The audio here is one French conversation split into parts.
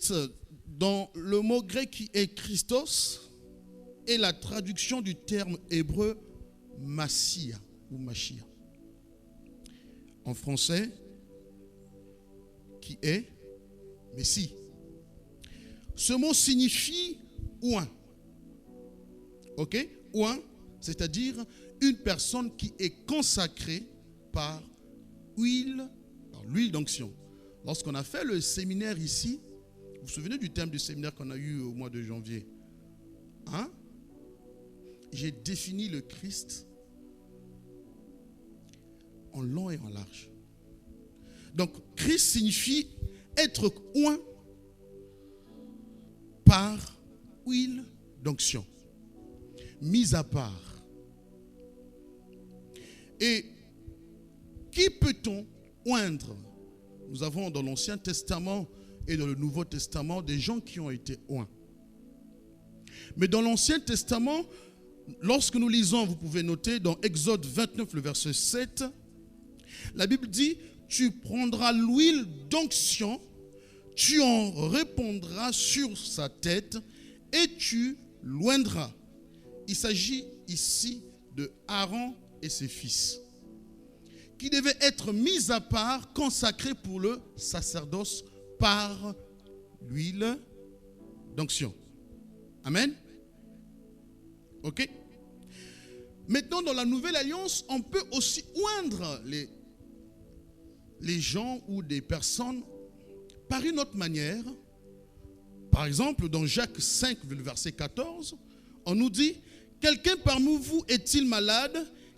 Christ, dans le mot grec qui est Christos, est la traduction du terme hébreu Massia ou Machia. En français, qui est Messie. Ce mot signifie oint. Ok? Oint, c'est-à-dire une personne qui est consacrée par l'huile d'onction. Lorsqu'on a fait le séminaire ici, vous vous souvenez du thème du séminaire qu'on a eu au mois de janvier? Hein? J'ai défini le Christ en long et en large. Donc, Christ signifie être oint par huile d'onction, mise à part. Et qui peut-on oindre? Nous avons dans l'Ancien Testament et dans le Nouveau Testament des gens qui ont été oints. Mais dans l'Ancien Testament, lorsque nous lisons, vous pouvez noter dans Exode 29, le verset 7, la Bible dit: tu prendras l'huile d'onction, tu en répandras sur sa tête et tu l'oindras. Il s'agit ici de Aaron et ses fils, qui devaient être mis à part, consacrés pour le sacerdoce par l'huile d'onction. Amen. Ok. Maintenant, dans la Nouvelle Alliance, on peut aussi oindre les gens ou des personnes par une autre manière. Par exemple, dans Jacques 5, verset 14, on nous dit: quelqu'un parmi vous est-il malade,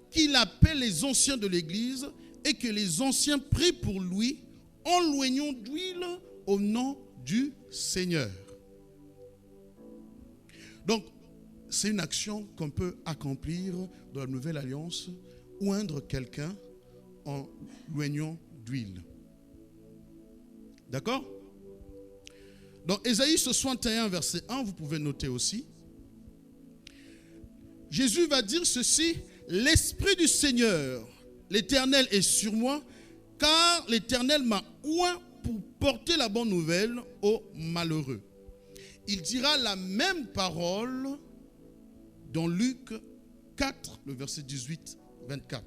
qu'il appelle les anciens de l'Église et que les anciens prient pour lui en l'oignant d'huile au nom du Seigneur. Donc, c'est une action qu'on peut accomplir dans la Nouvelle Alliance, oindre quelqu'un en l'oignant d'huile. D'accord? Dans Ésaïe 61, verset 1, vous pouvez noter aussi, Jésus va dire ceci: l'Esprit du Seigneur, l'Éternel est sur moi, car l'Éternel m'a oint pour porter la bonne nouvelle aux malheureux. Il dira la même parole dans Luc 4, le verset 18-24.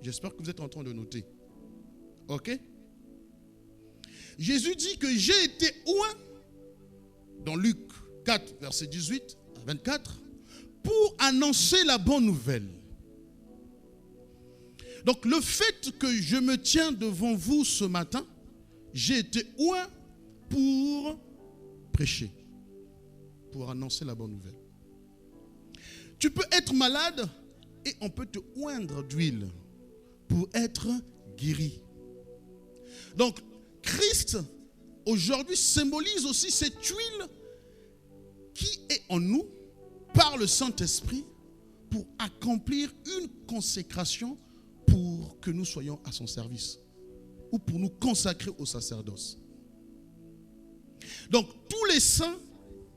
J'espère que vous êtes en train de noter. Ok? Jésus dit que j'ai été oint, dans Luc 4, verset 18 à 24, pour annoncer la bonne nouvelle. Donc le fait que je me tiens devant vous ce matin, j'ai été oint pour prêcher, pour annoncer la bonne nouvelle. Tu peux être malade et on peut te oindre d'huile pour être guéri. Donc Christ aujourd'hui symbolise aussi cette huile qui est en nous par le Saint-Esprit pour accomplir une consécration pour que nous soyons à son service ou pour nous consacrer au sacerdoce. Donc tous les saints,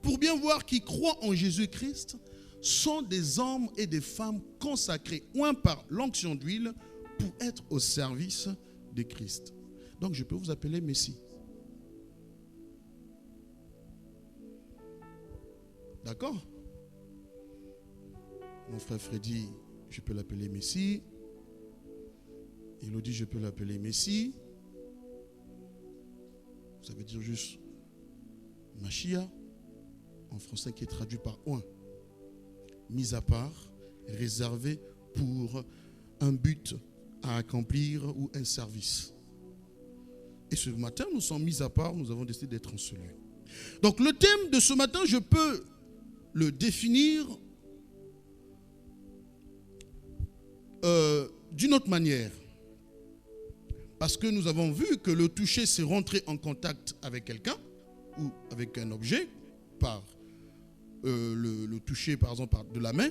pour bien voir qui croient en Jésus-Christ, sont des hommes et des femmes consacrés, oints par l'onction d'huile pour être au service de Christ. Donc je peux vous appeler Messie. D'accord? Mon frère Freddy, je peux l'appeler Messie. Elodie, je peux l'appeler Messie. Ça veut dire juste Machia, en français qui est traduit par oint. Mis à part, réservé pour un but à accomplir ou un service. Et ce matin, nous sommes mis à part, nous avons décidé d'être en celui. Donc le thème de ce matin, je peux le définir d'une autre manière. Parce que nous avons vu que le toucher, c'est rentrer en contact avec quelqu'un ou avec un objet par le toucher, par exemple, de la main.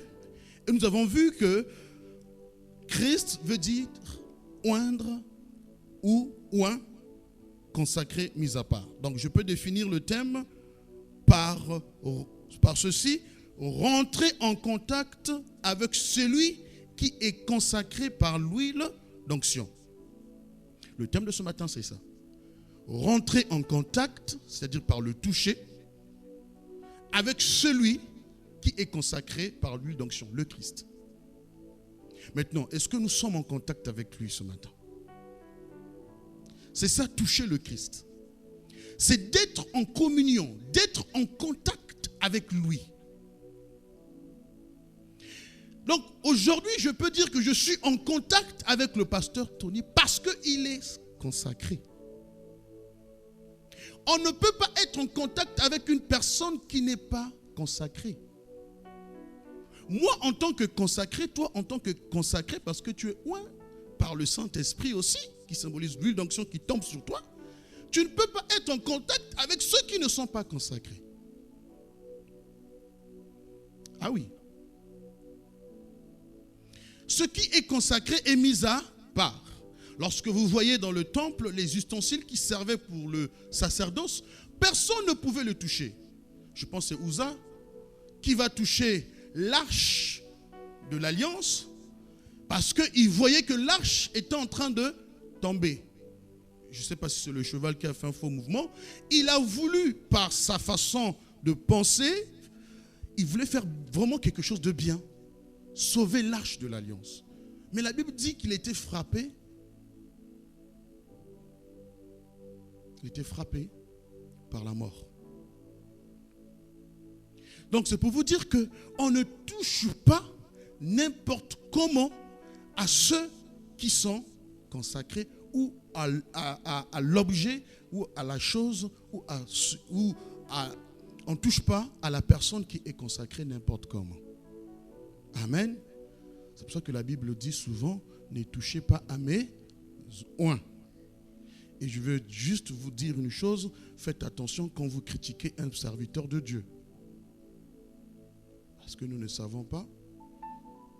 Et nous avons vu que Christ veut dire oindre ou oint, consacré, mis à part. Donc je peux définir le thème par ceci: rentrer en contact avec celui qui est consacré par l'huile d'onction. Le thème de ce matin, c'est ça. rentrer en contact, c'est-à-dire par le toucher, avec celui qui est consacré par l'huile d'onction, le Christ. Maintenant, est-ce que nous sommes en contact avec lui ce matin? C'est ça, toucher le Christ. C'est d'être en communion, d'être en contact avec lui. Donc aujourd'hui, je peux dire que je suis en contact avec le pasteur Tony parce qu'il est consacré. On ne peut pas être en contact avec une personne qui n'est pas consacrée. Moi, en tant que consacré, toi, en tant que consacré, parce que tu es oint par le Saint-Esprit aussi, qui symbolise l'huile d'onction qui tombe sur toi, tu ne peux pas être en contact avec ceux qui ne sont pas consacrés. Ah oui. Ce qui est consacré est mis à part. Lorsque vous voyez dans le temple les ustensiles qui servaient pour le sacerdoce, personne ne pouvait le toucher. Je pense que c'est Uza qui va toucher l'arche de l'alliance parce qu'il voyait que l'arche était en train de tomber. Je ne sais pas si c'est le cheval qui a fait un faux mouvement. Il a voulu, par sa façon de penser, il voulait faire vraiment quelque chose de bien. Sauver l'arche de l'alliance. Mais la Bible dit qu'il était frappé. Il était frappé par la mort. Donc c'est pour vous dire qu'on ne touche pas n'importe comment à ceux qui sont consacrés ou à l'objet ou à la chose on ne touche pas à la personne qui est consacrée n'importe comment. Amen. C'est pour ça que la Bible dit souvent, ne touchez pas à mes oints. Et je veux juste vous dire une chose, faites attention quand vous critiquez un serviteur de Dieu. Parce que nous ne savons pas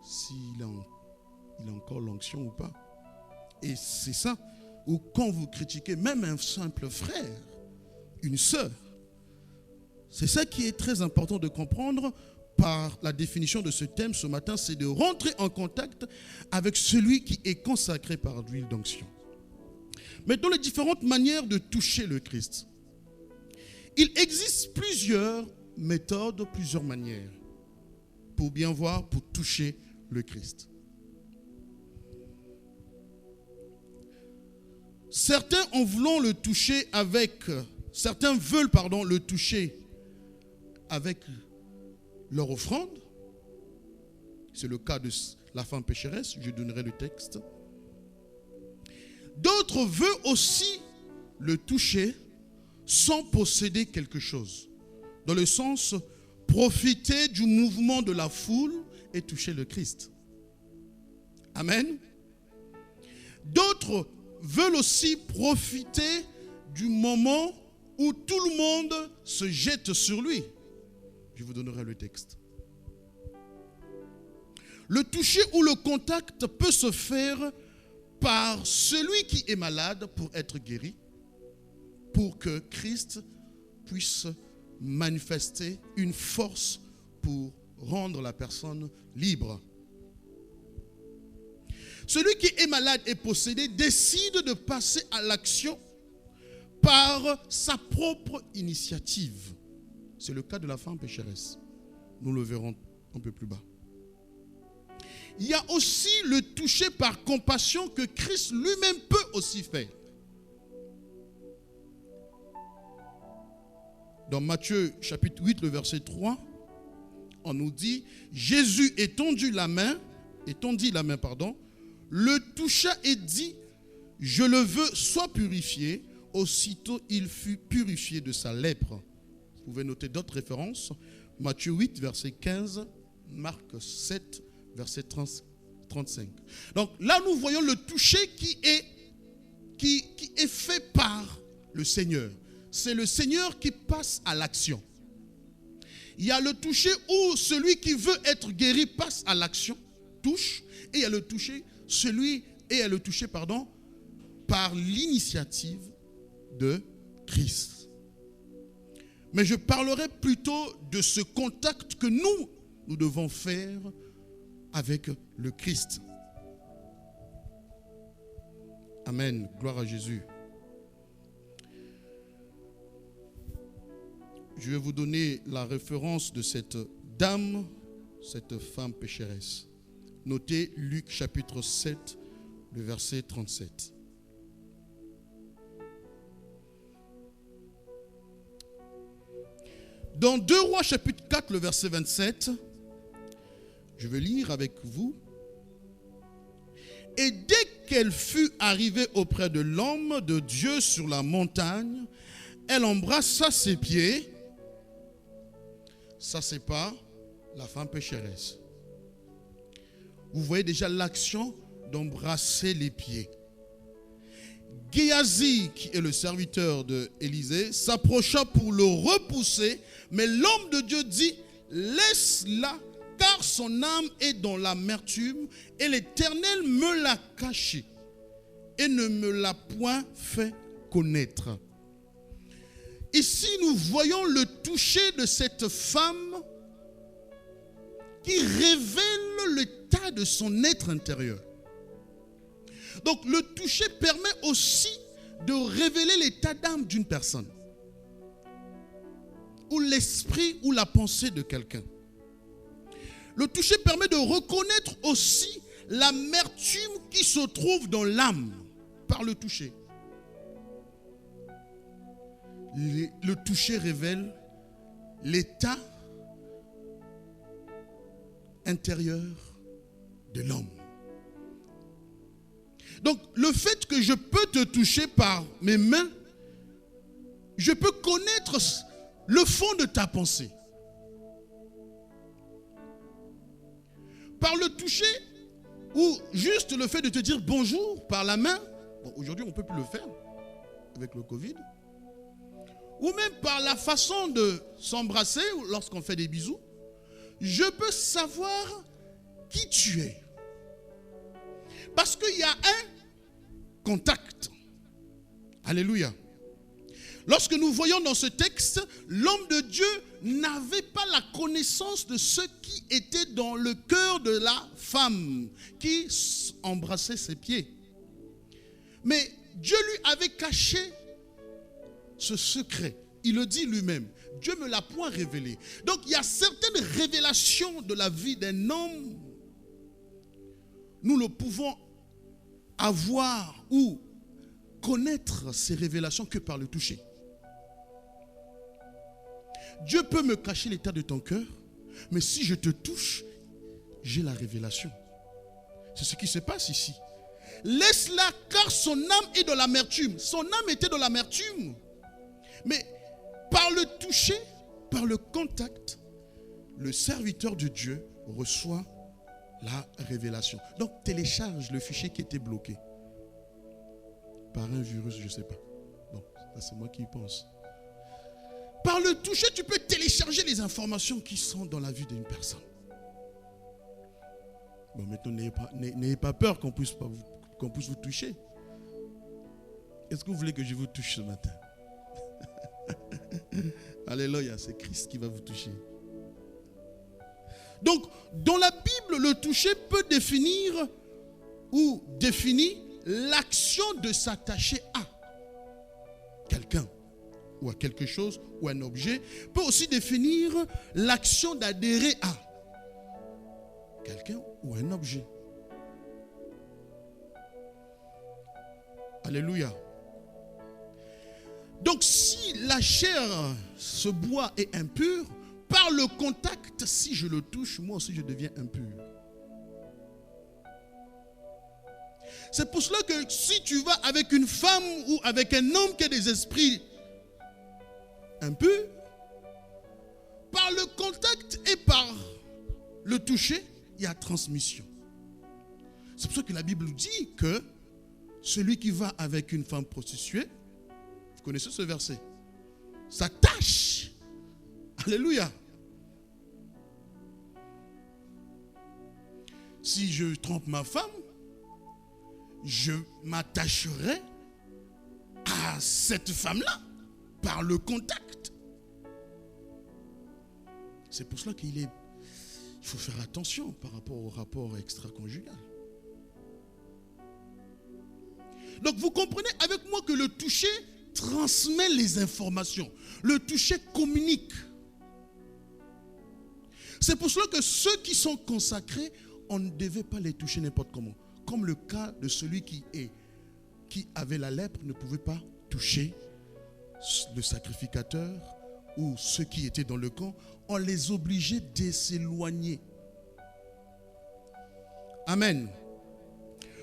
s'il a encore l'onction ou pas. Et c'est ça, ou quand vous critiquez même un simple frère, une sœur, c'est ça qui est très important de comprendre par la définition de ce thème ce matin, c'est de rentrer en contact avec celui qui est consacré par l'huile d'onction. Maintenant, les différentes manières de toucher le Christ. Il existe plusieurs méthodes, plusieurs manières pour bien voir, pour toucher le Christ. Certains veulent le toucher avec leur offrande. C'est le cas de la femme pécheresse, je donnerai le texte. D'autres veulent aussi le toucher sans posséder quelque chose. Dans le sens, profiter du mouvement de la foule et toucher le Christ. Amen. D'autres veulent aussi profiter du moment où tout le monde se jette sur lui. Je vous donnerai le texte. Le toucher ou le contact peut se faire par celui qui est malade pour être guéri, pour que Christ puisse manifester une force pour rendre la personne libre. Celui qui est malade et possédé décide de passer à l'action par sa propre initiative. C'est le cas de la femme pécheresse. Nous le verrons un peu plus bas. Il y a aussi le toucher par compassion que Christ lui-même peut aussi faire. Dans Matthieu chapitre 8, le verset 3, on nous dit, Jésus étendit la main, le toucha et dit, je le veux, sois purifié. Aussitôt, il fut purifié de sa lèpre. Vous pouvez noter d'autres références. Matthieu 8, verset 15, Marc 7, verset 35. Donc là, nous voyons le toucher qui est fait par le Seigneur. C'est le Seigneur qui passe à l'action. Il y a le toucher où celui qui veut être guéri passe à l'action, touche, et il y a le toucher, par l'initiative de Christ. Mais je parlerai plutôt de ce contact que nous devons faire avec le Christ. Amen. Gloire à Jésus. Je vais vous donner la référence de cette dame, cette femme pécheresse. Notez Luc chapitre 7, le verset 37. Dans 2 Rois chapitre 4, le verset 27, je vais lire avec vous. Et dès qu'elle fut arrivée auprès de l'homme de Dieu sur la montagne, elle embrassa ses pieds. Ça, c'est pas la femme pécheresse. Vous voyez déjà l'action d'embrasser les pieds. Géasi, qui est le serviteur d'Élisée, s'approcha pour le repousser, mais l'homme de Dieu dit, laisse-la, car son âme est dans l'amertume, et l'Éternel me l'a cachée, et ne me l'a point fait connaître. Ici, nous voyons le toucher de cette femme qui révèle l'état de son être intérieur. Donc, le toucher permet aussi de révéler l'état d'âme d'une personne, ou l'esprit ou la pensée de quelqu'un. Le toucher permet de reconnaître aussi l'amertume qui se trouve dans l'âme par le toucher. Le toucher révèle l'état intérieur de l'homme. Donc, le fait que je peux te toucher par mes mains, je peux connaître le fond de ta pensée. Par le toucher, ou juste le fait de te dire bonjour par la main, bon, aujourd'hui on ne peut plus le faire avec le Covid, ou même par la façon de s'embrasser lorsqu'on fait des bisous, je peux savoir qui tu es. Parce qu'il y a un contact. Alléluia. Lorsque nous voyons dans ce texte, l'homme de Dieu n'avait pas la connaissance de ce qui était dans le cœur de la femme qui embrassait ses pieds. Mais Dieu lui avait caché ce secret. Il le dit lui-même. Dieu me l'a point révélé. Donc il y a certaines révélations de la vie d'un homme. Nous ne pouvons avoir ou connaître ces révélations que par le toucher. Dieu peut me cacher l'état de ton cœur, mais si je te touche, j'ai la révélation. C'est ce qui se passe ici. Laisse-la, car son âme est dans l'amertume. Son âme était dans l'amertume. Mais par le toucher, par le contact, le serviteur de Dieu reçoit la révélation. Donc télécharge le fichier qui était bloqué par un virus, je ne sais pas. Bon, ça c'est moi qui y pense. Par le toucher, tu peux télécharger les informations qui sont dans la vie d'une personne. Bon, maintenant, n'ayez pas peur qu'on puisse vous toucher. Est-ce que vous voulez que je vous touche ce matin? Alléluia, c'est Christ qui va vous toucher. Donc, dans la Bible, le toucher peut définir ou définit l'action de s'attacher à quelqu'un ou à quelque chose ou un objet, peut aussi définir l'action d'adhérer à quelqu'un ou un objet. Alléluia. Donc si la chair, ce bois est impur, par le contact, si je le touche, moi aussi je deviens impur. C'est pour cela que si tu vas avec une femme ou avec un homme qui a des esprits impurs, par le contact et par le toucher, il y a transmission. C'est pour ça que la Bible dit que celui qui va avec une femme prostituée, vous connaissez ce verset, s'attache. Alléluia. Si je trompe ma femme, je m'attacherai à cette femme-là par le contact. C'est pour cela il faut faire attention par rapport au rapport extra-conjugal. Donc vous comprenez avec moi que le toucher transmet les informations. Le toucher communique. C'est pour cela que ceux qui sont consacrés, on ne devait pas les toucher n'importe comment. Comme le cas de celui qui avait la lèpre ne pouvait pas toucher le sacrificateur ou ceux qui étaient dans le camp. On les obligeait de s'éloigner. Amen.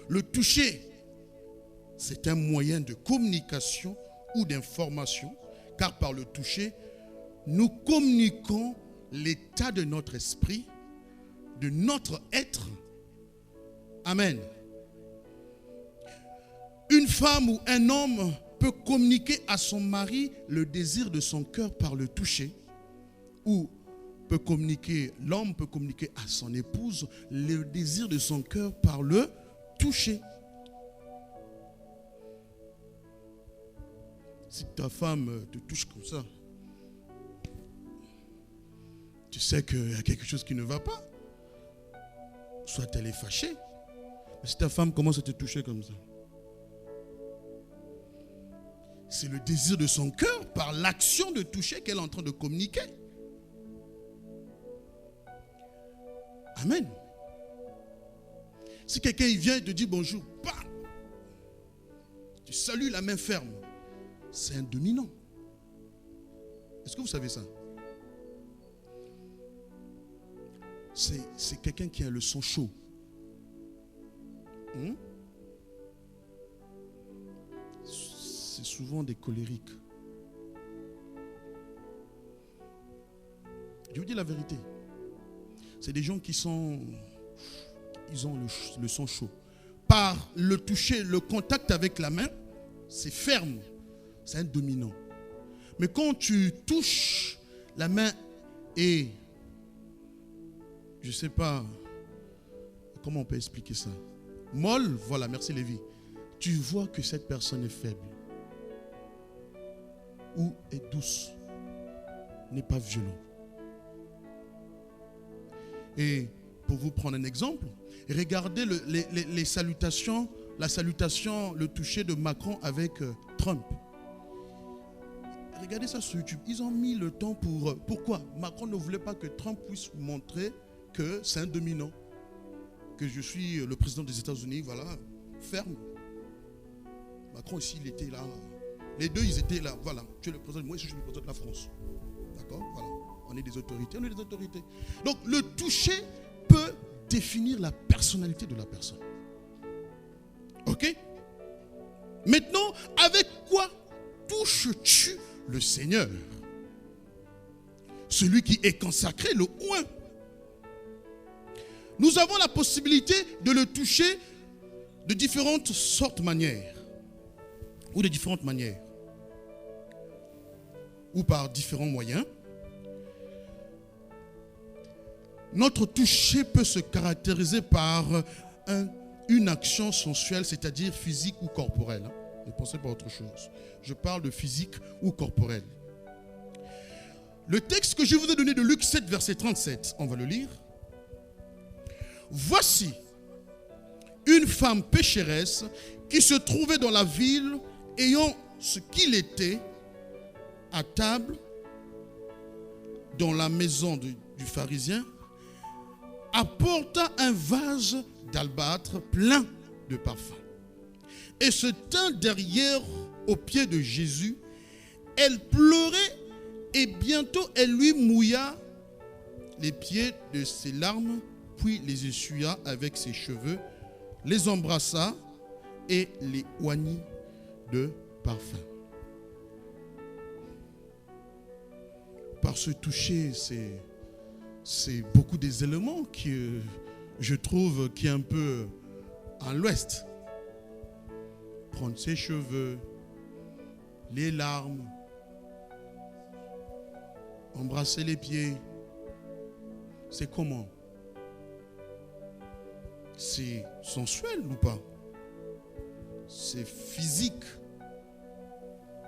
Le toucher, c'est un moyen de communication ou d'information, car par le toucher, nous communiquons l'état de notre esprit, de notre être. Amen. Une femme ou un homme peut communiquer à son mari le désir de son cœur par le toucher, ou l'homme peut communiquer à son épouse le désir de son cœur par le toucher. Si ta femme te touche comme ça, tu sais qu'il y a quelque chose qui ne va pas. Soit elle est fâchée. Mais si ta femme commence à te toucher comme ça, c'est le désir de son cœur par l'action de toucher qu'elle est en train de communiquer. Amen. Si quelqu'un vient et te dit bonjour, bam, tu salues la main ferme, c'est un dominant. Est-ce que vous savez ça? C'est quelqu'un qui a le sang chaud. C'est souvent des colériques. Je vous dis la vérité. C'est des gens ils ont le sang chaud. Par le toucher, le contact avec la main, c'est ferme. C'est un dominant. Mais quand tu touches la main et je ne sais pas comment on peut expliquer ça. Molle, voilà, merci Lévi. Tu vois que cette personne est faible. Ou est douce. N'est pas violent. Et pour vous prendre un exemple, regardez les salutations, la salutation, le toucher de Macron avec Trump. Regardez ça sur YouTube. Ils ont mis le temps pour... Pourquoi? Macron ne voulait pas que Trump puisse montrer que c'est un dominant. Que je suis le président des États-Unis, voilà, ferme. Macron ici, il était là. Les deux, ils étaient là. Voilà, tu es le président, moi je suis le président de la France. D'accord? Voilà. On est des autorités, on est des autorités. Donc, le toucher peut définir la personnalité de la personne. Ok? Maintenant, avec quoi touches-tu le Seigneur? Celui qui est consacré, le oint. Nous avons la possibilité de le toucher de différentes sortes de manières. Ou de différentes manières. Ou par différents moyens. Notre toucher peut se caractériser par une action sensuelle, c'est-à-dire physique ou corporelle. Ne pensez pas à autre chose. Je parle de physique ou corporelle. Le texte que je vous ai donné de Luc 7, verset 37, on va le lire. Voici une femme pécheresse qui se trouvait dans la ville ayant ce qu'il était à table dans la maison du pharisien, apporta un vase d'albâtre plein de parfum et se tint derrière aux pieds de Jésus. Elle pleurait et bientôt elle lui mouilla les pieds de ses larmes, puis les essuya avec ses cheveux, les embrassa et les oignit de parfum. Par ce toucher, c'est beaucoup des éléments que je trouve qui est un peu à l'ouest. Prendre ses cheveux, les larmes, embrasser les pieds. C'est comment? C'est sensuel ou pas? C'est physique.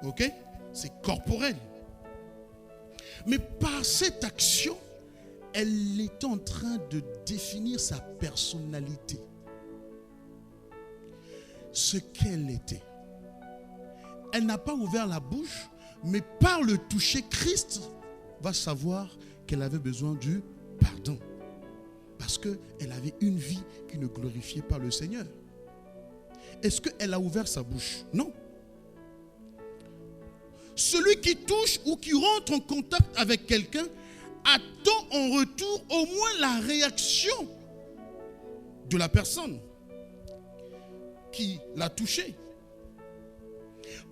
Ok? C'est corporel. Mais par cette action, elle est en train de définir sa personnalité. Ce qu'elle était. elle n'a pas ouvert la bouche, mais par le toucher, Christ va savoir qu'elle avait besoin du pardon. Parce qu'elle avait une vie qui ne glorifiait pas le Seigneur. Est-ce qu'elle a ouvert sa bouche? Non. Celui qui touche ou qui rentre en contact avec quelqu'un attend en retour au moins la réaction de la personne qui l'a touché.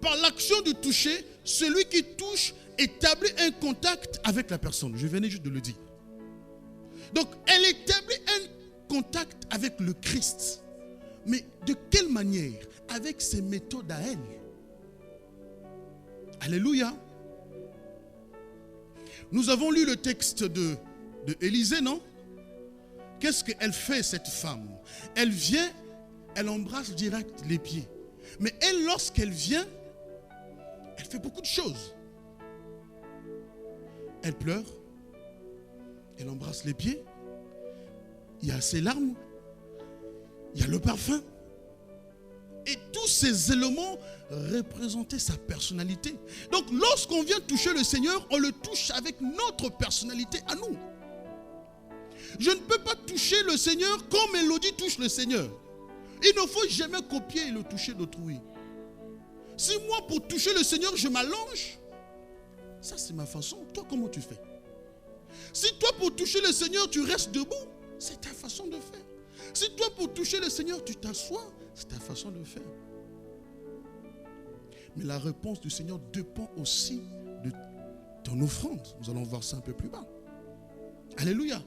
Par l'action du toucher, celui qui touche établit un contact avec la personne. Je venais juste de le dire. Donc, elle établit un contact avec le Christ. Mais de quelle manière? Avec ses méthodes à elle. Alléluia. Nous avons lu le texte de Élisée, non? Qu'est-ce qu'elle fait, cette femme? Elle vient, elle embrasse direct les pieds. Mais elle, lorsqu'elle vient, elle fait beaucoup de choses. Elle pleure. Elle embrasse les pieds. Il y a ses larmes. Il y a le parfum. Et tous ces éléments représentaient sa personnalité. Donc lorsqu'on vient toucher le Seigneur, on le touche avec notre personnalité à nous. Je ne peux pas toucher le Seigneur comme Élodie touche le Seigneur. Il ne faut jamais copier le toucher d'autrui. Si moi pour toucher le Seigneur je m'allonge, ça c'est ma façon. Toi comment tu fais? Si toi pour toucher le Seigneur tu restes debout, c'est ta façon de faire. Si toi pour toucher le Seigneur tu t'assois, c'est ta façon de faire. Mais la réponse du Seigneur dépend aussi de ton offrande. Nous allons voir ça un peu plus bas. Alléluia.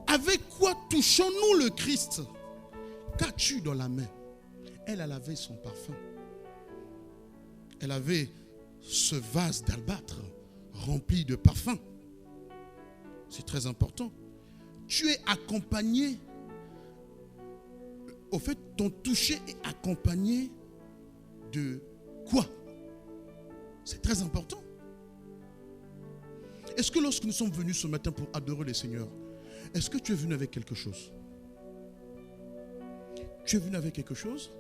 Avec quoi touchons-nous le Christ? Qu'as-tu dans la main? Elle avait son parfum. Elle avait ce vase d'albâtre rempli de parfum. C'est très important. Tu es accompagné. Au fait, ton toucher est accompagné de quoi? C'est très important. Est-ce que lorsque nous sommes venus ce matin pour adorer le Seigneur, est-ce que tu es venu avec quelque chose? Tu es venu avec quelque chose?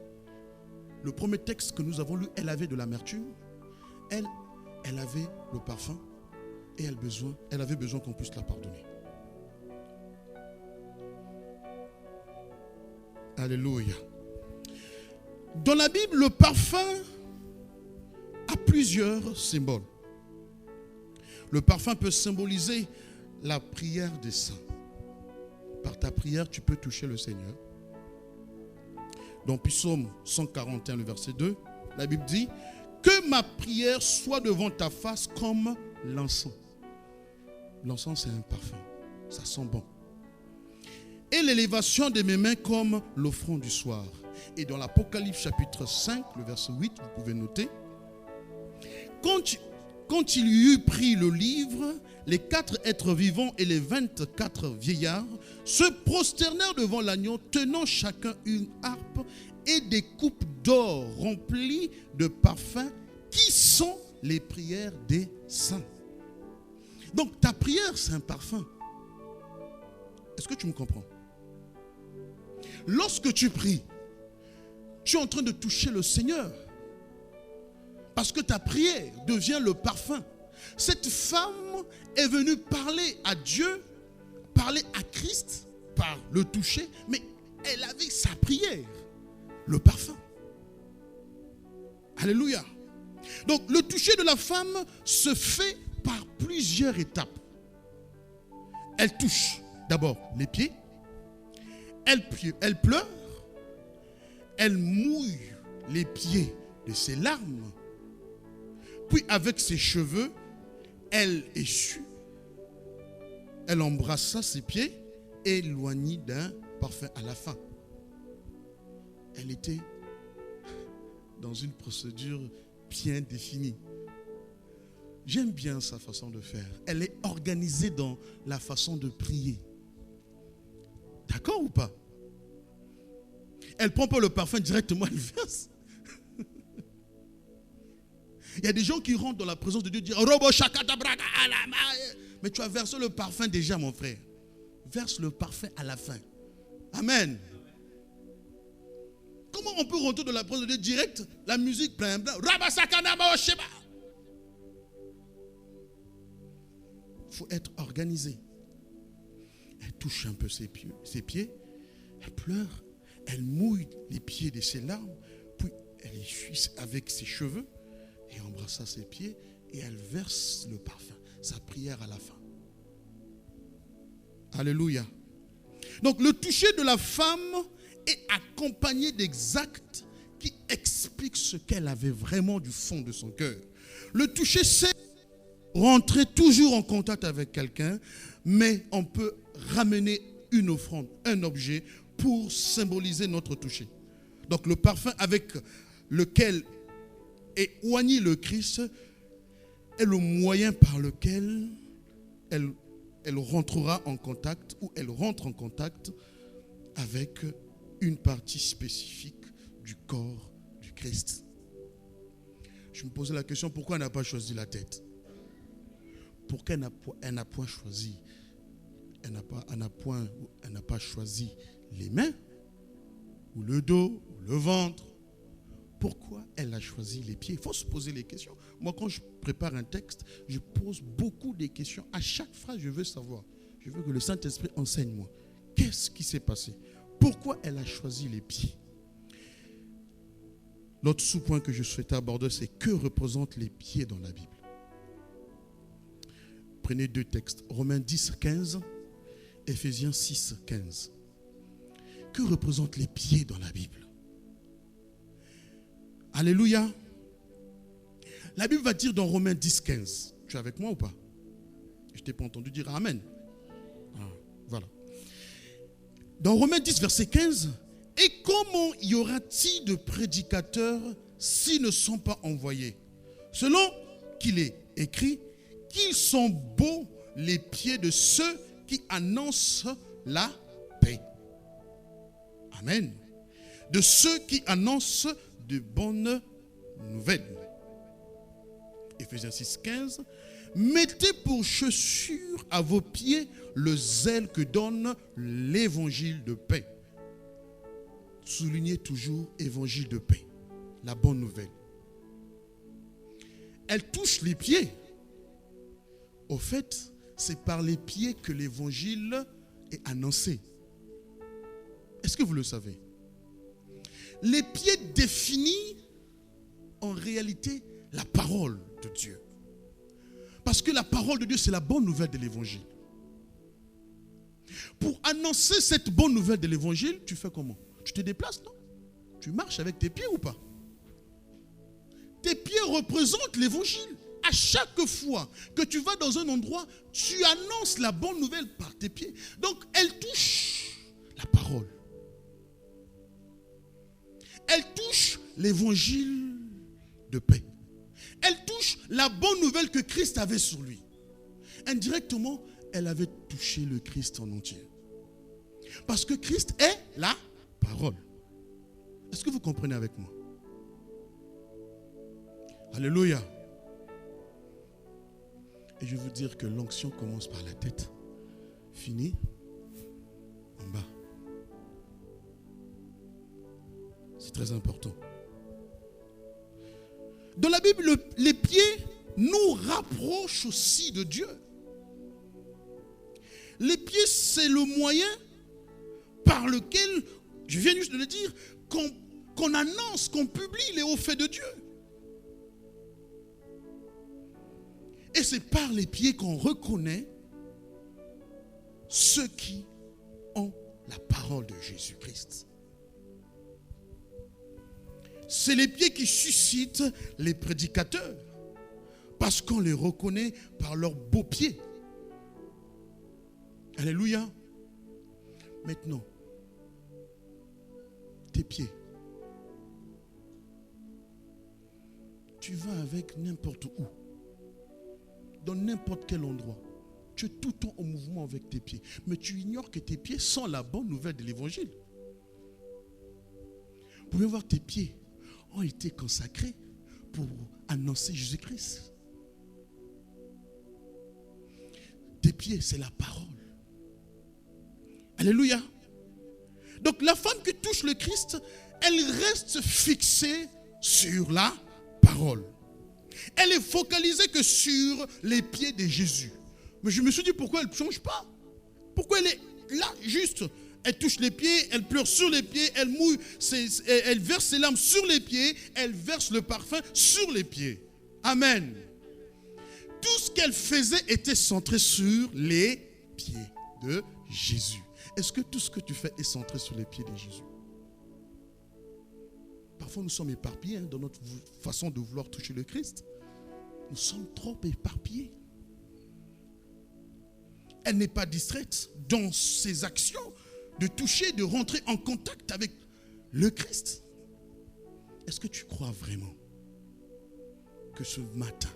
Le premier texte que nous avons lu, elle avait de l'amertume. Elle avait le parfum. Et elle avait besoin qu'on puisse la pardonner. Alléluia. Dans la Bible, le parfum a plusieurs symboles. Le parfum peut symboliser la prière des saints. Par ta prière, tu peux toucher le Seigneur. Dans Psaume 141, le verset 2, la Bible dit « Que ma prière soit devant ta face comme l'encens. » L'encens, c'est un parfum. Ça sent bon. Et l'élévation de mes mains comme l'offrande du soir. Et dans l'Apocalypse chapitre 5, le verset 8, vous pouvez noter. Quand il eut pris le livre, les 4 êtres vivants et les 24 vieillards se prosternèrent devant l'agneau, tenant chacun une harpe et des coupes d'or remplies de parfums qui sont les prières des saints. Donc ta prière, c'est un parfum. Est-ce que tu me comprends? Lorsque tu pries, tu es en train de toucher le Seigneur. Parce que ta prière devient le parfum. Cette femme est venue parler à Dieu, parler à Christ par le toucher, mais elle avait sa prière, le parfum. Alléluia. Donc le toucher de la femme se fait par plusieurs étapes. Elle touche d'abord les pieds. Elle pleure, elle mouille les pieds de ses larmes, puis avec ses cheveux, elle essuie, elle embrassa ses pieds, éloignée d'un parfum à la fin. Elle était dans une procédure bien définie. J'aime bien sa façon de faire. Elle est organisée dans la façon de prier. D'accord ou pas? Elle ne prend pas le parfum directement, elle verse. Il y a des gens qui rentrent dans la présence de Dieu et disent mais tu as versé le parfum déjà, mon frère. Verse le parfum à la fin. Amen. Comment on peut rentrer dans la présence de Dieu direct, la musique plein plein. Il faut être organisé. Elle touche un peu ses pieds, elle pleure, elle mouille les pieds de ses larmes, puis elle essuie avec ses cheveux et embrassa ses pieds et elle verse le parfum, sa prière à la fin. Alléluia. Donc le toucher de la femme est accompagné d'actes qui expliquent ce qu'elle avait vraiment du fond de son cœur. Le toucher, c'est rentrer toujours en contact avec quelqu'un, mais on peut ramener une offrande, un objet pour symboliser notre toucher. Donc le parfum avec lequel est oigné le Christ est le moyen par lequel elle rentrera en contact ou elle rentre en contact avec une partie spécifique du corps du Christ. Je me posais la question, pourquoi elle n'a pas choisi la tête? Pourquoi elle n'a point choisi? Elle n'a pas choisi les mains ou le dos ou le ventre. Pourquoi elle a choisi les pieds? Il faut se poser les questions. Moi, quand je prépare un texte, je pose beaucoup de questions. À chaque phrase, je veux savoir. Je veux que le Saint-Esprit enseigne moi. Qu'est-ce qui s'est passé? Pourquoi elle a choisi les pieds? L'autre sous-point que je souhaitais aborder, c'est que représentent les pieds dans la Bible. Prenez deux textes. Romains 10, 15, Éphésiens 6, 15. Que représentent les pieds dans la Bible? Alléluia. La Bible va dire dans Romains 10, 15. Tu es avec moi ou pas? Je ne t'ai pas entendu dire Amen. Ah, voilà. Dans Romains 10, verset 15. Et comment y aura-t-il de prédicateurs s'ils ne sont pas envoyés? Selon qu'il est écrit, qu'ils sont beaux les pieds de ceux qui annoncent la paix. Amen. De ceux qui annoncent de bonnes nouvelles. Éphésiens 6, 15. Mettez pour chaussure à vos pieds le zèle que donne l'évangile de paix. Soulignez toujours évangile de paix, la bonne nouvelle. Elle touche les pieds. Au fait, c'est par les pieds que l'évangile est annoncé. Est-ce que vous le savez? Les pieds définissent en réalité la parole de Dieu. Parce que la parole de Dieu, c'est la bonne nouvelle de l'évangile. Pour annoncer cette bonne nouvelle de l'évangile, tu fais comment? Tu te déplaces, non? Tu marches avec tes pieds ou pas? Tes pieds représentent l'évangile. À chaque fois que tu vas dans un endroit, tu annonces la bonne nouvelle par tes pieds. Donc, elle touche la parole. Elle touche l'évangile de paix. Elle touche la bonne nouvelle que Christ avait sur lui. Indirectement, elle avait touché le Christ en entier. Parce que Christ est la parole. Est-ce que vous comprenez avec moi? Alléluia. Et je vais vous dire que l'onction commence par la tête, finit en bas. C'est très important. Dans la Bible, les pieds nous rapprochent aussi de Dieu. Les pieds, c'est le moyen par lequel, je viens juste de le dire, qu'on annonce, qu'on publie les hauts faits de Dieu. Et c'est par les pieds qu'on reconnaît ceux qui ont la parole de Jésus-Christ. C'est les pieds qui suscitent les prédicateurs, parce qu'on les reconnaît par leurs beaux pieds. Alléluia. Maintenant, tes pieds. Tu vas avec n'importe où, dans n'importe quel endroit. Tu es tout le temps en mouvement avec tes pieds. Mais tu ignores que tes pieds sont la bonne nouvelle de l'évangile. Vous pouvez voir, tes pieds ont été consacrés pour annoncer Jésus-Christ. Tes pieds, c'est la parole. Alléluia. Donc la femme qui touche le Christ, elle reste fixée sur la parole. Elle est focalisée que sur les pieds de Jésus. Mais je me suis dit, pourquoi elle ne change pas? Pourquoi elle est là, juste? Elle touche les pieds, elle pleure sur les pieds, elle mouille, elle verse ses larmes sur les pieds, elle verse le parfum sur les pieds. Amen. Tout ce qu'elle faisait était centré sur les pieds de Jésus. Est-ce que tout ce que tu fais est centré sur les pieds de Jésus? Parfois nous sommes éparpillés dans notre façon de vouloir toucher le Christ. Nous sommes trop éparpillés. Elle n'est pas distraite dans ses actions de toucher, de rentrer en contact avec le Christ. Est-ce que tu crois vraiment que ce matin,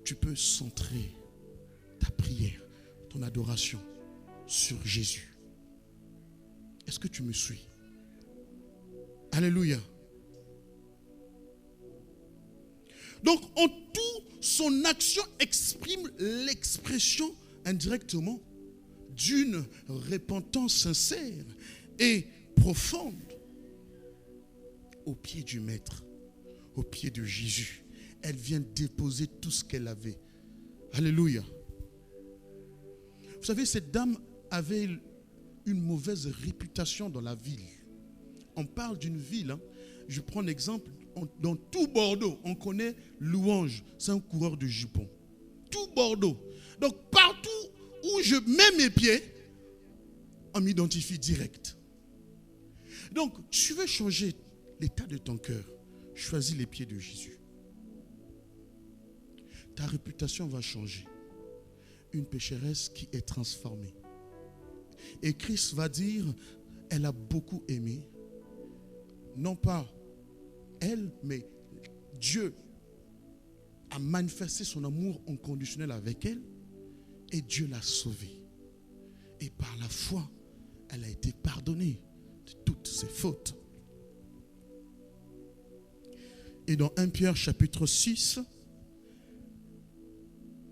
tu peux centrer ta prière, ton adoration sur Jésus? Est-ce que tu me suis? Alléluia. Donc, en tout, son action exprime l'expression indirectement d'une repentance sincère et profonde au pied du Maître, au pied de Jésus. Elle vient déposer tout ce qu'elle avait. Alléluia. Vous savez, cette dame avait une mauvaise réputation dans la ville. On parle d'une ville, hein. Je prends l'exemple, dans tout Bordeaux, on connaît Louange, c'est un coureur de jupons. Tout Bordeaux. Donc partout où je mets mes pieds, on m'identifie direct. Donc tu veux changer l'état de ton cœur, choisis les pieds de Jésus. Ta réputation va changer. Une pécheresse qui est transformée. Et Christ va dire, elle a beaucoup aimé. Non pas elle, mais Dieu a manifesté son amour inconditionnel avec elle et Dieu l'a sauvée. Et par la foi, elle a été pardonnée de toutes ses fautes. Et dans 1 Pierre chapitre 6,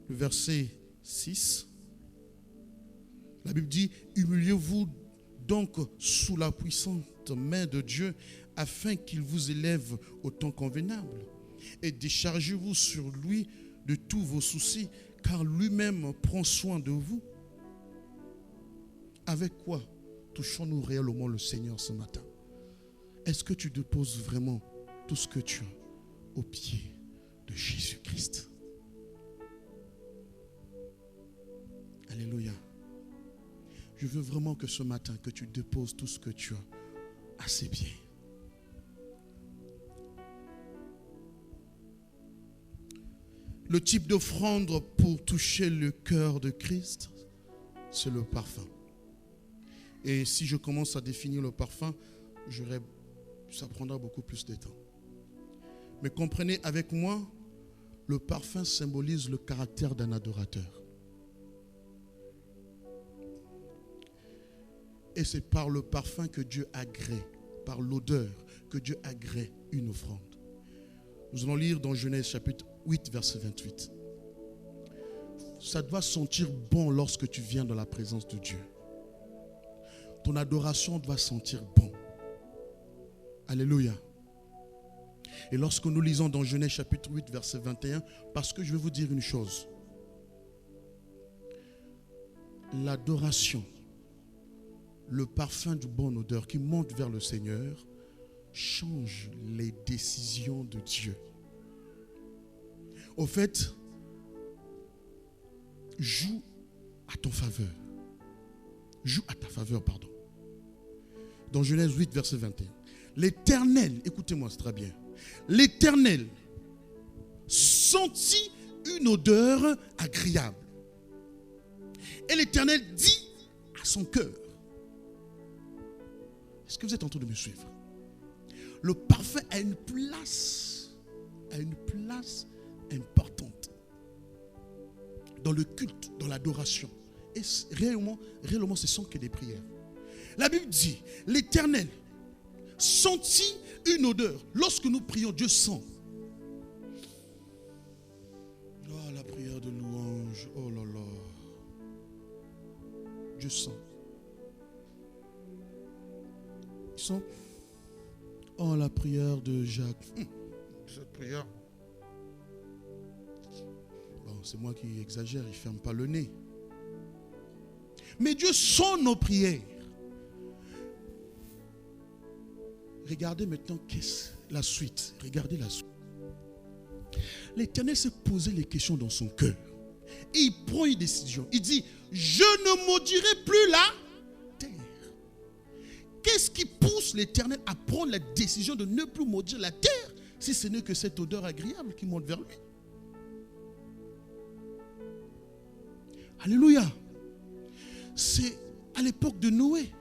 le verset 6, la Bible dit, humiliez-vous donc sous la puissante main de Dieu afin qu'il vous élève au temps convenable. Et déchargez-vous sur lui de tous vos soucis, car lui-même prend soin de vous. Avec quoi touchons-nous réellement le Seigneur ce matin? Est-ce que tu déposes vraiment tout ce que tu as au pied de Jésus-Christ? Alléluia. Je veux vraiment que ce matin, que tu déposes tout ce que tu as à ses pieds. Le type d'offrande pour toucher le cœur de Christ, c'est le parfum. Et si je commence à définir le parfum, ça prendra beaucoup plus de temps. Mais comprenez avec moi, le parfum symbolise le caractère d'un adorateur. Et c'est par le parfum que Dieu agrée, par l'odeur que Dieu agrée une offrande. Nous allons lire dans Genèse chapitre 8, verset 28. Ça doit sentir bon lorsque tu viens dans la présence de Dieu. Ton adoration doit sentir bon. Alléluia. Et lorsque nous lisons dans Genèse chapitre 8, verset 21, parce que je vais vous dire une chose. L'adoration, le parfum de bonne odeur qui monte vers le Seigneur, change les décisions de Dieu. Au fait, joue à ton faveur. Joue à ta faveur, pardon. Dans Genèse 8, verset 21. L'Éternel, écoutez-moi, c'est très bien. L'Éternel sentit une odeur agréable. Et l'Éternel dit à son cœur. Est-ce que vous êtes en train de me suivre? Le parfum a une place importante dans le culte, dans l'adoration. Et réellement, ce sont que des prières. La Bible dit, l'Éternel sentit une odeur. Lorsque nous prions, Dieu sent. Oh, la prière de louange, oh là là. Dieu sent. sens, oh, la prière de Jacques. Cette prière. Bon, c'est moi qui exagère, il ne ferme pas le nez. Mais Dieu sent nos prières. Regardez maintenant la suite. Regardez la suite. L'Éternel s'est posé les questions dans son cœur. Et il prend une décision. Il dit, je ne maudirai plus la terre. Qu'est-ce qui pousse l'Éternel à prendre la décision de ne plus maudire la terre si ce n'est que cette odeur agréable qui monte vers lui? Alléluia. C'est à l'époque de Noé.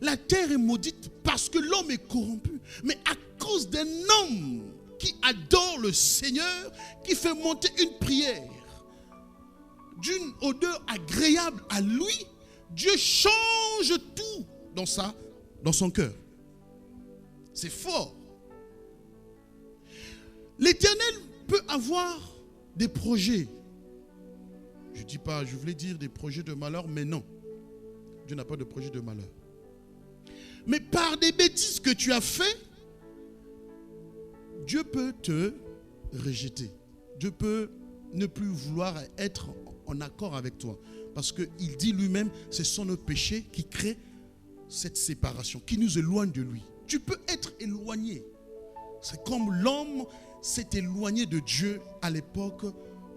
La terre est maudite parce que l'homme est corrompu. Mais à cause d'un homme qui adore le Seigneur, qui fait monter une prière d'une odeur agréable à lui, Dieu change tout dans son cœur. C'est fort. L'Éternel peut avoir des projets. Je ne dis pas, je voulais dire des projets de malheur, mais non. Dieu n'a pas de projet de malheur. Mais par des bêtises que tu as fait, Dieu peut te rejeter. Dieu peut ne plus vouloir être en accord avec toi. Parce qu'il dit lui-même, ce sont nos péchés qui créent cette séparation, qui nous éloigne de lui. Tu peux être éloigné. C'est comme l'homme s'est éloigné de Dieu à l'époque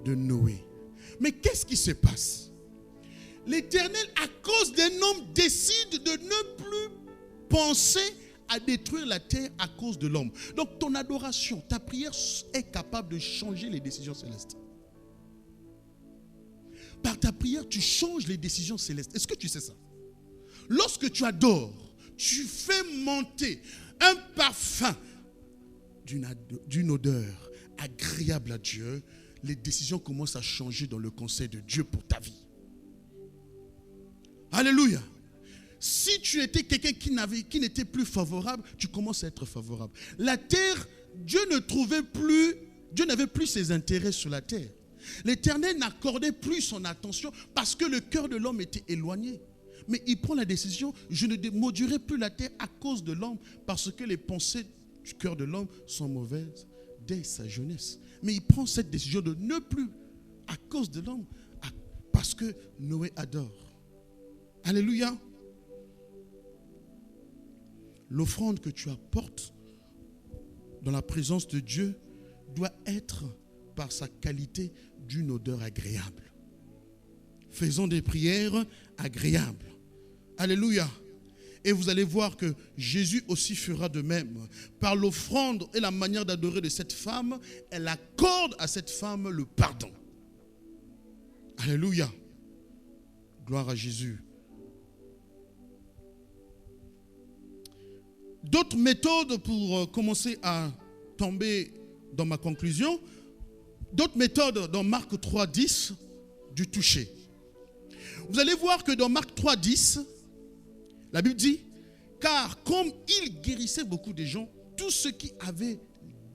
de Noé. Mais qu'est-ce qui se passe? L'Éternel, à cause d'un homme, décide de ne plus penser à détruire la terre à cause de l'homme. Donc ton adoration, ta prière est capable de changer les décisions célestes. Par ta prière, tu changes les décisions célestes. Est-ce que tu sais ça? Lorsque tu adores, tu fais monter un parfum d'une odeur agréable à Dieu. Les décisions commencent à changer dans le conseil de Dieu pour ta vie. Alléluia. Si tu étais quelqu'un qui n'était plus favorable, tu commences à être favorable. La terre, Dieu n'avait plus ses intérêts sur la terre. L'Éternel n'accordait plus son attention parce que le cœur de l'homme était éloigné. Mais il prend la décision, je ne maudirai plus la terre à cause de l'homme parce que les pensées du cœur de l'homme sont mauvaises dès sa jeunesse. Mais il prend cette décision de ne plus à cause de l'homme parce que Noé adore. Alléluia. L'offrande que tu apportes dans la présence de Dieu doit être par sa qualité d'une odeur agréable. Faisons des prières agréables. Alléluia. Et vous allez voir que Jésus aussi fera de même. Par l'offrande et la manière d'adorer de cette femme, elle accorde à cette femme le pardon. Alléluia. Gloire à Jésus. D'autres méthodes pour commencer à tomber dans ma conclusion. D'autres méthodes dans Marc 3,10 du toucher. Vous allez voir que dans Marc 3,10, la Bible dit, car comme il guérissait beaucoup de gens, tous ceux qui avaient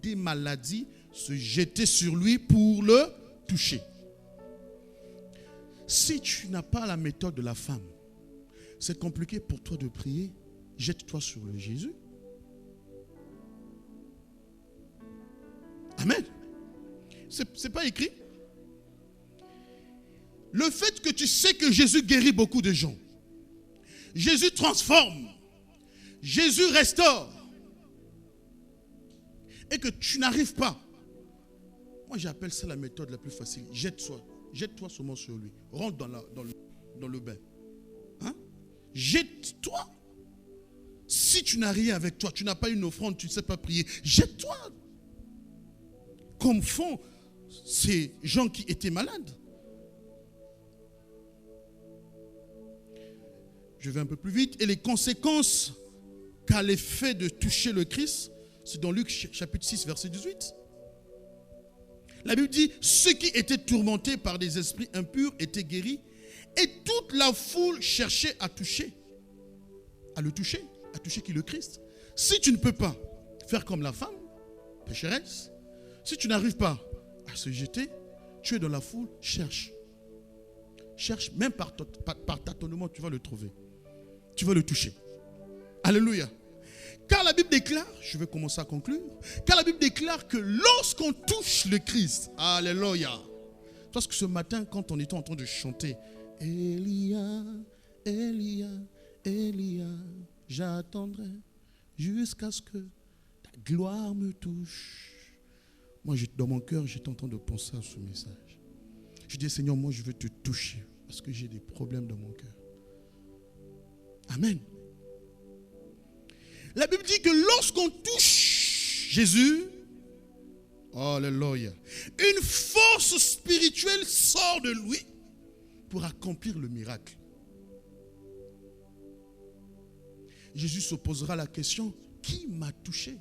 des maladies se jetaient sur lui pour le toucher. Si tu n'as pas la méthode de la femme, c'est compliqué pour toi de prier. Jette-toi sur le Jésus. Amen. C'est pas écrit. Le fait que tu sais que Jésus guérit beaucoup de gens, Jésus transforme, Jésus restaure, et que tu n'arrives pas. Moi, j'appelle ça la méthode la plus facile. Jette-toi seulement sur lui. Rentre dans le bain. Hein? Jette-toi. Si tu n'as rien avec toi, tu n'as pas une offrande, tu ne sais pas prier, jette-toi. Comme font ces gens qui étaient malades. Je vais un peu plus vite. Et les conséquences qu'a l'effet de toucher le Christ, c'est dans Luc chapitre 6, verset 18. La Bible dit, ceux qui étaient tourmentés par des esprits impurs étaient guéris, et toute la foule cherchait à le toucher qui le Christ. Si tu ne peux pas faire comme la femme, pécheresse, si tu n'arrives pas à se jeter, tu es dans la foule, cherche. Cherche, même par tâtonnement, tu vas le trouver. Tu vas le toucher. Alléluia. Car la Bible déclare, je vais commencer à conclure, car la Bible déclare que lorsqu'on touche le Christ, alléluia. Parce que ce matin, quand on était en train de chanter, Elia, Elia, Elia, j'attendrai jusqu'à ce que ta gloire me touche. Moi, dans mon cœur, j'étais en train de penser à ce message. Je dis, Seigneur, moi, je veux te toucher parce que j'ai des problèmes dans mon cœur. Amen. La Bible dit que lorsqu'on touche Jésus, alléluia, une force spirituelle sort de lui pour accomplir le miracle. Jésus se posera la question, qui m'a touché?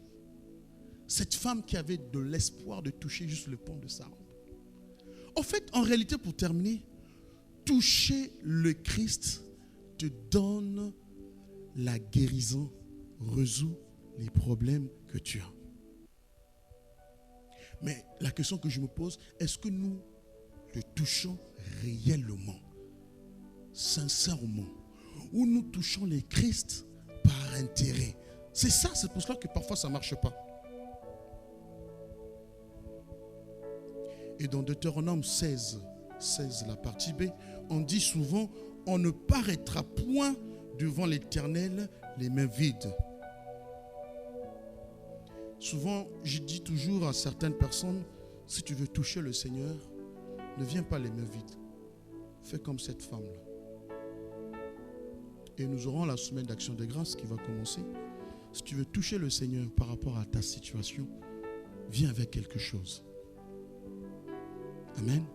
Cette femme qui avait de l'espoir de toucher juste le pont de sa robe. En fait, en réalité, pour terminer, toucher le Christ te donne la guérison, résout les problèmes que tu as. Mais la question que je me pose, est-ce que nous le touchons réellement, sincèrement, ou nous touchons les Christ par intérêt? C'est ça, c'est pour cela que parfois ça ne marche pas. Et dans Deutéronome 16, la partie B, on dit souvent, on ne paraîtra point devant l'Éternel les mains vides. Souvent, je dis toujours à certaines personnes, si tu veux toucher le Seigneur, ne viens pas les mains vides. Fais comme cette femme-là. Et nous aurons la semaine d'action de grâce qui va commencer. Si tu veux toucher le Seigneur par rapport à ta situation, viens avec quelque chose. Amen.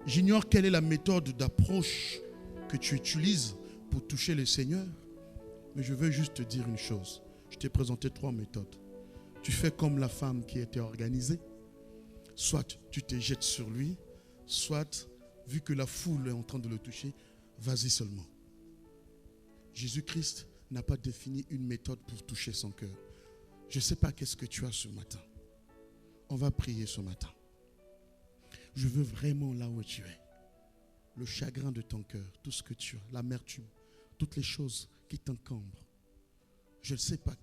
J'ignore quelle est la méthode d'approche que tu utilises pour toucher le Seigneur, mais je veux juste te dire une chose. Je t'ai présenté 3 méthodes. Tu fais comme la femme qui était organisée. Soit tu te jettes sur lui, soit, vu que la foule est en train de le toucher, vas-y seulement. Jésus-Christ n'a pas défini une méthode pour toucher son cœur. Je ne sais pas qu'est-ce que tu as ce matin. On va prier ce matin. Je veux vraiment là où tu es. Le chagrin de ton cœur, tout ce que tu as, l'amertume, toutes les choses qui t'encombrent. Je ne sais pas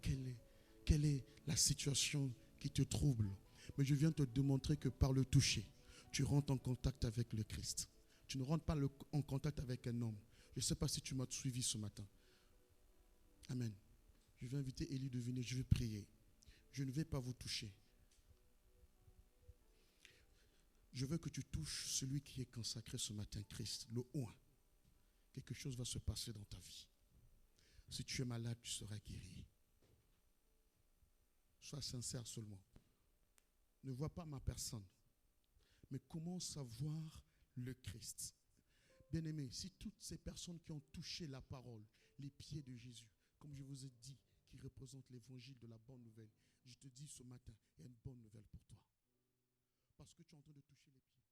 quelle est la situation qui te trouble. Mais je viens te démontrer que par le toucher, tu rentres en contact avec le Christ. Tu ne rentres pas en contact avec un homme. Je ne sais pas si tu m'as suivi ce matin. Amen. Je vais inviter Élie de venir, je vais prier. Je ne vais pas vous toucher. Je veux que tu touches celui qui est consacré ce matin, Christ, le oint. Quelque chose va se passer dans ta vie. Si tu es malade, tu seras guéri. Sois sincère seulement. Ne vois pas ma personne, mais commence à voir le Christ. Bien-aimé, si toutes ces personnes qui ont touché la parole, les pieds de Jésus, comme je vous ai dit, qui représentent l'évangile de la bonne nouvelle, je te dis ce matin, il y a une bonne nouvelle pour toi. Parce que tu es en train de toucher les pieds.